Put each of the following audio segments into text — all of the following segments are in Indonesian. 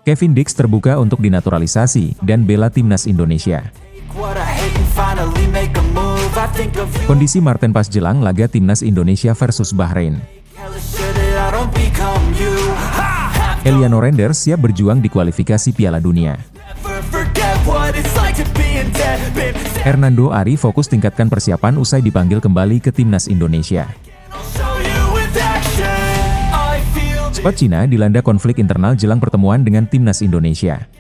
Kevin Dix terbuka untuk dinaturalisasi dan bela timnas Indonesia. Kondisi Marten Paes jelang laga timnas Indonesia versus Bahrain. Eliano Renders siap berjuang di kualifikasi Piala Dunia. Hernando Ari fokus tingkatkan persiapan usai dipanggil kembali ke timnas Indonesia. Skuad Cina dilanda konflik internal jelang pertemuan dengan timnas Indonesia.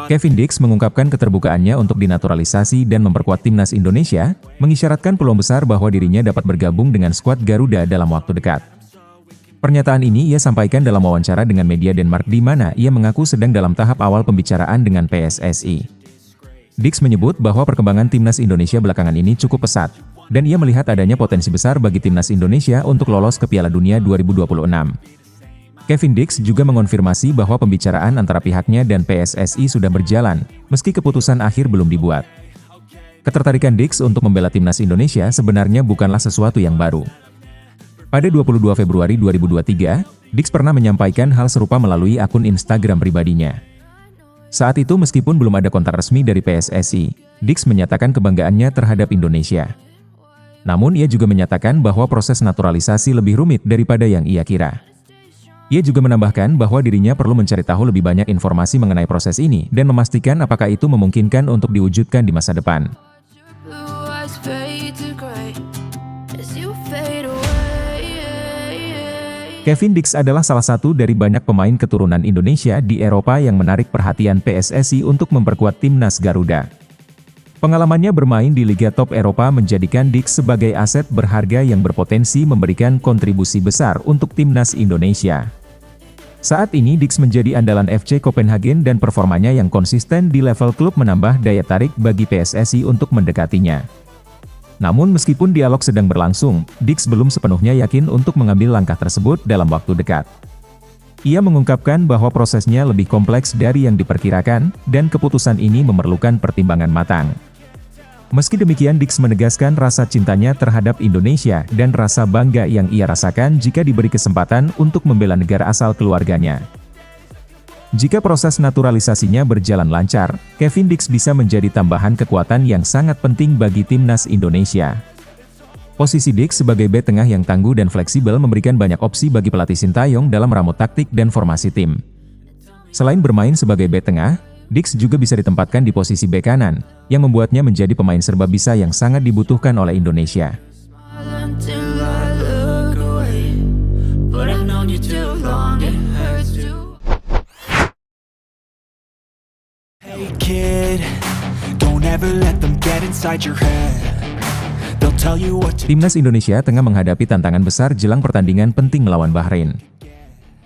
Kevin Dix mengungkapkan keterbukaannya untuk dinaturalisasi dan memperkuat timnas Indonesia, mengisyaratkan peluang besar bahwa dirinya dapat bergabung dengan skuad Garuda dalam waktu dekat. Pernyataan ini ia sampaikan dalam wawancara dengan media Denmark di mana ia mengaku sedang dalam tahap awal pembicaraan dengan PSSI. Dix menyebut bahwa perkembangan timnas Indonesia belakangan ini cukup pesat, dan ia melihat adanya potensi besar bagi timnas Indonesia untuk lolos ke Piala Dunia 2026. Kevin Dix juga mengonfirmasi bahwa pembicaraan antara pihaknya dan PSSI sudah berjalan, meski keputusan akhir belum dibuat. Ketertarikan Dix untuk membela timnas Indonesia sebenarnya bukanlah sesuatu yang baru. Pada 22 Februari 2023, Dix pernah menyampaikan hal serupa melalui akun Instagram pribadinya. Saat itu meskipun belum ada kontrak resmi dari PSSI, Dix menyatakan kebanggaannya terhadap Indonesia. Namun ia juga menyatakan bahwa proses naturalisasi lebih rumit daripada yang ia kira. Ia juga menambahkan bahwa dirinya perlu mencari tahu lebih banyak informasi mengenai proses ini dan memastikan apakah itu memungkinkan untuk diwujudkan di masa depan. Kevin Dix adalah salah satu dari banyak pemain keturunan Indonesia di Eropa yang menarik perhatian PSSI untuk memperkuat timnas Garuda. Pengalamannya bermain di Liga Top Eropa menjadikan Dix sebagai aset berharga yang berpotensi memberikan kontribusi besar untuk timnas Indonesia. Saat ini Dix menjadi andalan FC Copenhagen dan performanya yang konsisten di level klub menambah daya tarik bagi PSSI untuk mendekatinya. Namun meskipun dialog sedang berlangsung, Dix belum sepenuhnya yakin untuk mengambil langkah tersebut dalam waktu dekat. Ia mengungkapkan bahwa prosesnya lebih kompleks dari yang diperkirakan, dan keputusan ini memerlukan pertimbangan matang. Meski demikian Dix menegaskan rasa cintanya terhadap Indonesia dan rasa bangga yang ia rasakan jika diberi kesempatan untuk membela negara asal keluarganya. Jika proses naturalisasinya berjalan lancar, Kevin Dix bisa menjadi tambahan kekuatan yang sangat penting bagi timnas Indonesia. Posisi Dix sebagai bek tengah yang tangguh dan fleksibel memberikan banyak opsi bagi pelatih Sintayong dalam meramu taktik dan formasi tim. Selain bermain sebagai bek tengah, Dix juga bisa ditempatkan di posisi bek kanan, yang membuatnya menjadi pemain serba bisa yang sangat dibutuhkan oleh Indonesia. Timnas Indonesia tengah menghadapi tantangan besar jelang pertandingan penting melawan Bahrain.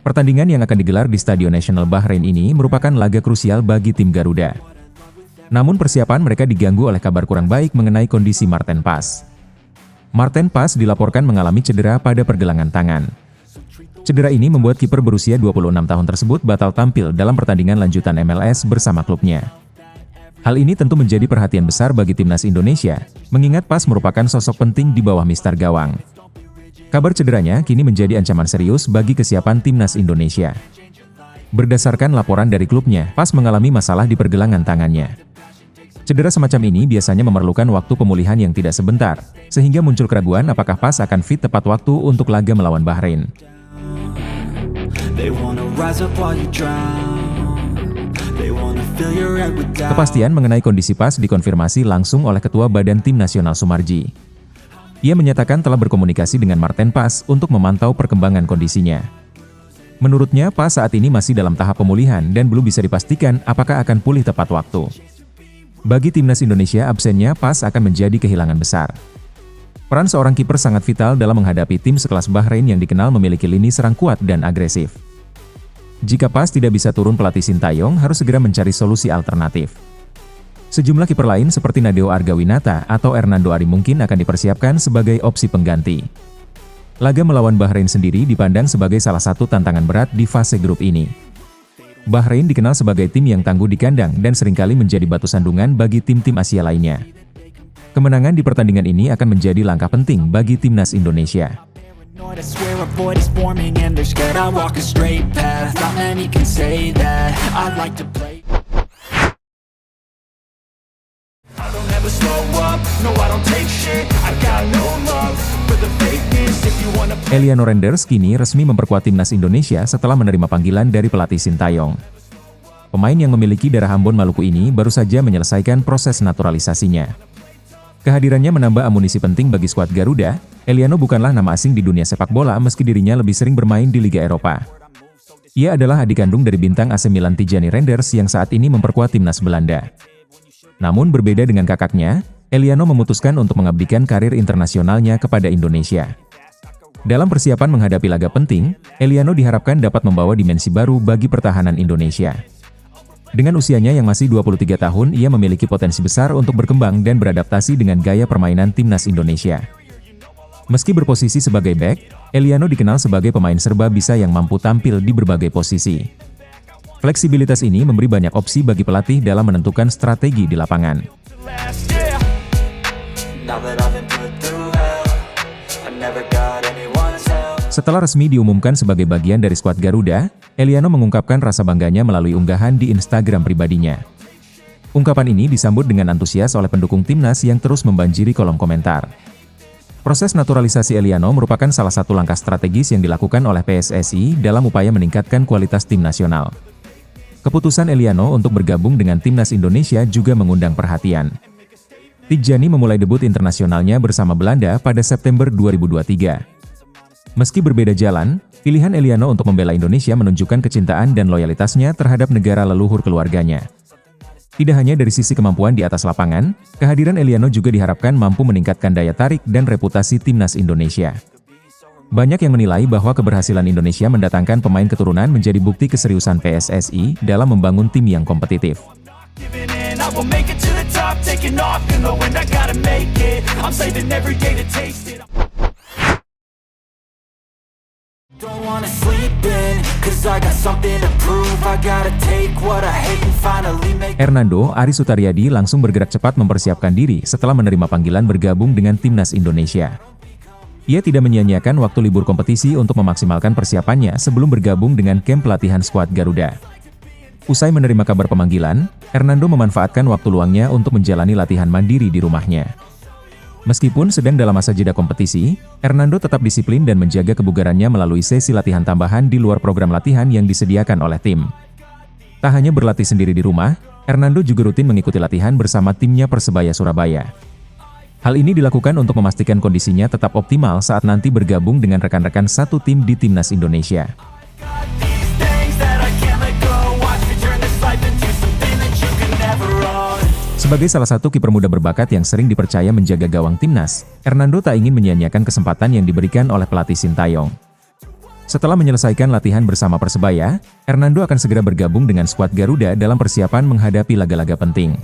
Pertandingan yang akan digelar di Stadion Nasional Bahrain ini merupakan laga krusial bagi tim Garuda. Namun persiapan mereka diganggu oleh kabar kurang baik mengenai kondisi Marten Paes. Marten Paes dilaporkan mengalami cedera pada pergelangan tangan. Cedera ini membuat kiper berusia 26 tahun tersebut batal tampil dalam pertandingan lanjutan MLS bersama klubnya. Hal ini tentu menjadi perhatian besar bagi timnas Indonesia, mengingat Paes merupakan sosok penting di bawah mister gawang. Kabar cederanya kini menjadi ancaman serius bagi kesiapan timnas Indonesia. Berdasarkan laporan dari klubnya, Paes mengalami masalah di pergelangan tangannya. Cedera semacam ini biasanya memerlukan waktu pemulihan yang tidak sebentar, sehingga muncul keraguan apakah Paes akan fit tepat waktu untuk laga melawan Bahrain. Kepastian mengenai kondisi Paes dikonfirmasi langsung oleh Ketua Badan Tim Nasional Sumarji. Ia menyatakan telah berkomunikasi dengan Marten Paes untuk memantau perkembangan kondisinya. Menurutnya, Paes saat ini masih dalam tahap pemulihan dan belum bisa dipastikan apakah akan pulih tepat waktu. Bagi timnas Indonesia, absennya Paes akan menjadi kehilangan besar. Peran seorang kiper sangat vital dalam menghadapi tim sekelas Bahrain yang dikenal memiliki lini serang kuat dan agresif. Jika Paes tidak bisa turun, pelatih Sintayong harus segera mencari solusi alternatif. Sejumlah kiper lain seperti Nadeo Argawinata atau Hernando Ari mungkin akan dipersiapkan sebagai opsi pengganti. Laga melawan Bahrain sendiri dipandang sebagai salah satu tantangan berat di fase grup ini. Bahrain dikenal sebagai tim yang tangguh di kandang dan seringkali menjadi batu sandungan bagi tim-tim Asia lainnya. Kemenangan di pertandingan ini akan menjadi langkah penting bagi timnas Indonesia. Eliano Renders kini resmi memperkuat timnas Indonesia setelah menerima panggilan dari pelatih Sintayong. Pemain yang memiliki darah Ambon Maluku ini baru saja menyelesaikan proses naturalisasinya. Kehadirannya menambah amunisi penting bagi skuad Garuda. Eliano bukanlah nama asing di dunia sepak bola meski dirinya lebih sering bermain di Liga Eropa. Ia adalah adik kandung dari bintang AC Milan Tijani Renders yang saat ini memperkuat timnas Belanda. Namun berbeda dengan kakaknya, Eliano memutuskan untuk mengabdikan karir internasionalnya kepada Indonesia. Dalam persiapan menghadapi laga penting, Eliano diharapkan dapat membawa dimensi baru bagi pertahanan Indonesia. Dengan usianya yang masih 23 tahun, ia memiliki potensi besar untuk berkembang dan beradaptasi dengan gaya permainan timnas Indonesia. Meski berposisi sebagai bek, Eliano dikenal sebagai pemain serba bisa yang mampu tampil di berbagai posisi. Fleksibilitas ini memberi banyak opsi bagi pelatih dalam menentukan strategi di lapangan. Setelah resmi diumumkan sebagai bagian dari skuad Garuda, Eliano mengungkapkan rasa bangganya melalui unggahan di Instagram pribadinya. Ungkapan ini disambut dengan antusias oleh pendukung timnas yang terus membanjiri kolom komentar. Proses naturalisasi Eliano merupakan salah satu langkah strategis yang dilakukan oleh PSSI dalam upaya meningkatkan kualitas tim nasional. Keputusan Eliano untuk bergabung dengan timnas Indonesia juga mengundang perhatian. Tijani memulai debut internasionalnya bersama Belanda pada September 2023. Meski berbeda jalan, pilihan Eliano untuk membela Indonesia menunjukkan kecintaan dan loyalitasnya terhadap negara leluhur keluarganya. Tidak hanya dari sisi kemampuan di atas lapangan, kehadiran Eliano juga diharapkan mampu meningkatkan daya tarik dan reputasi timnas Indonesia. Banyak yang menilai bahwa keberhasilan Indonesia mendatangkan pemain keturunan menjadi bukti keseriusan PSSI dalam membangun tim yang kompetitif. Hernando Ari Sutaryadi langsung bergerak cepat mempersiapkan diri setelah menerima panggilan bergabung dengan timnas Indonesia. Ia tidak menyia-nyiakan waktu libur kompetisi untuk memaksimalkan persiapannya sebelum bergabung dengan kamp pelatihan skuad Garuda. Usai menerima kabar pemanggilan, Hernando memanfaatkan waktu luangnya untuk menjalani latihan mandiri di rumahnya. Meskipun sedang dalam masa jeda kompetisi, Hernando tetap disiplin dan menjaga kebugarannya melalui sesi latihan tambahan di luar program latihan yang disediakan oleh tim. Tak hanya berlatih sendiri di rumah, Hernando juga rutin mengikuti latihan bersama timnya Persebaya Surabaya. Hal ini dilakukan untuk memastikan kondisinya tetap optimal saat nanti bergabung dengan rekan-rekan satu tim di timnas Indonesia. Sebagai salah satu kiper muda berbakat yang sering dipercaya menjaga gawang timnas, Hernando tak ingin menyia-nyiakan kesempatan yang diberikan oleh pelatih Sintayong. Setelah menyelesaikan latihan bersama Persebaya, Hernando akan segera bergabung dengan skuad Garuda dalam persiapan menghadapi laga-laga penting.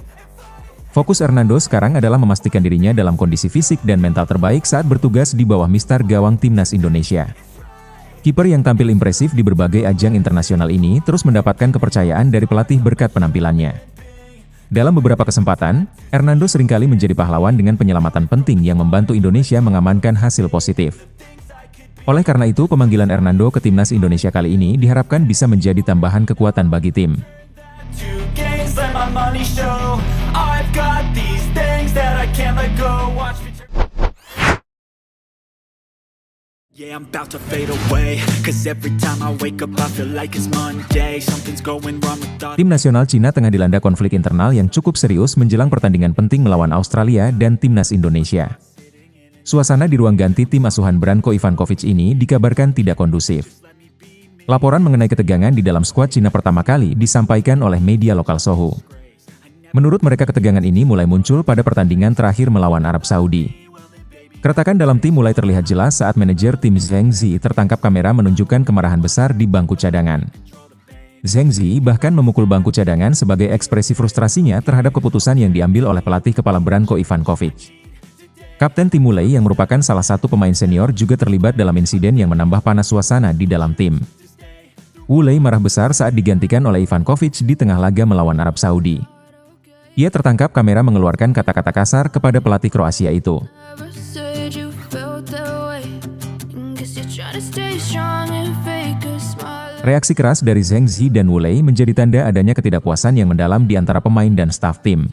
Fokus Hernando sekarang adalah memastikan dirinya dalam kondisi fisik dan mental terbaik saat bertugas di bawah mistar gawang timnas Indonesia. Kiper yang tampil impresif di berbagai ajang internasional ini terus mendapatkan kepercayaan dari pelatih berkat penampilannya. Dalam beberapa kesempatan, Hernando seringkali menjadi pahlawan dengan penyelamatan penting yang membantu Indonesia mengamankan hasil positif. Oleh karena itu, pemanggilan Hernando ke timnas Indonesia kali ini diharapkan bisa menjadi tambahan kekuatan bagi tim. Tim nasional Cina tengah dilanda konflik internal yang cukup serius menjelang pertandingan penting melawan Australia dan timnas Indonesia. Suasana di ruang ganti tim asuhan Branko Ivankovic ini dikabarkan tidak kondusif. Laporan mengenai ketegangan di dalam skuad Cina pertama kali disampaikan oleh media lokal Sohu. Menurut mereka ketegangan ini mulai muncul pada pertandingan terakhir melawan Arab Saudi. Keretakan dalam tim mulai terlihat jelas saat manajer tim Zheng Zi tertangkap kamera menunjukkan kemarahan besar di bangku cadangan. Zheng Zi bahkan memukul bangku cadangan sebagai ekspresi frustrasinya terhadap keputusan yang diambil oleh pelatih kepala Branko Ivankovic. Kapten tim Mulei yang merupakan salah satu pemain senior juga terlibat dalam insiden yang menambah panas suasana di dalam tim. Wulei marah besar saat digantikan oleh Ivankovic di tengah laga melawan Arab Saudi. Ia tertangkap kamera mengeluarkan kata-kata kasar kepada pelatih Kroasia itu. Reaksi keras dari Zheng Zi dan Wulei menjadi tanda adanya ketidakpuasan yang mendalam di antara pemain dan staf tim.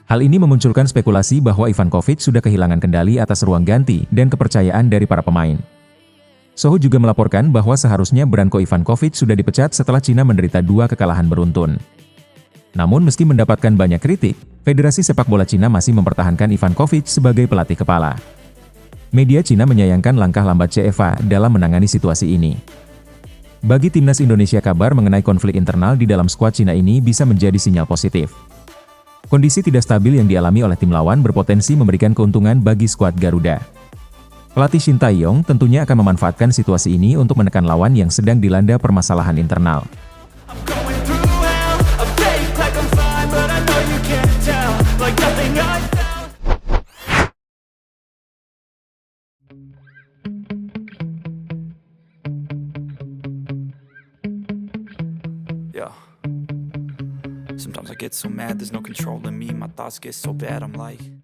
Hal ini memunculkan spekulasi bahwa Ivankovic sudah kehilangan kendali atas ruang ganti dan kepercayaan dari para pemain. Sohu juga melaporkan bahwa seharusnya Branko Ivankovic sudah dipecat setelah Cina menderita 2 kekalahan beruntun. Namun meski mendapatkan banyak kritik, Federasi Sepak Bola Cina masih mempertahankan Ivankovic sebagai pelatih kepala. Media Cina menyayangkan langkah lambat CFA dalam menangani situasi ini. Bagi timnas Indonesia, kabar mengenai konflik internal di dalam skuad Cina ini bisa menjadi sinyal positif. Kondisi tidak stabil yang dialami oleh tim lawan berpotensi memberikan keuntungan bagi skuad Garuda. Pelatih Shin Tae-yong tentunya akan memanfaatkan situasi ini untuk menekan lawan yang sedang dilanda permasalahan internal. Sometimes I get so mad, there's no controlling me. My thoughts get so bad, I'm like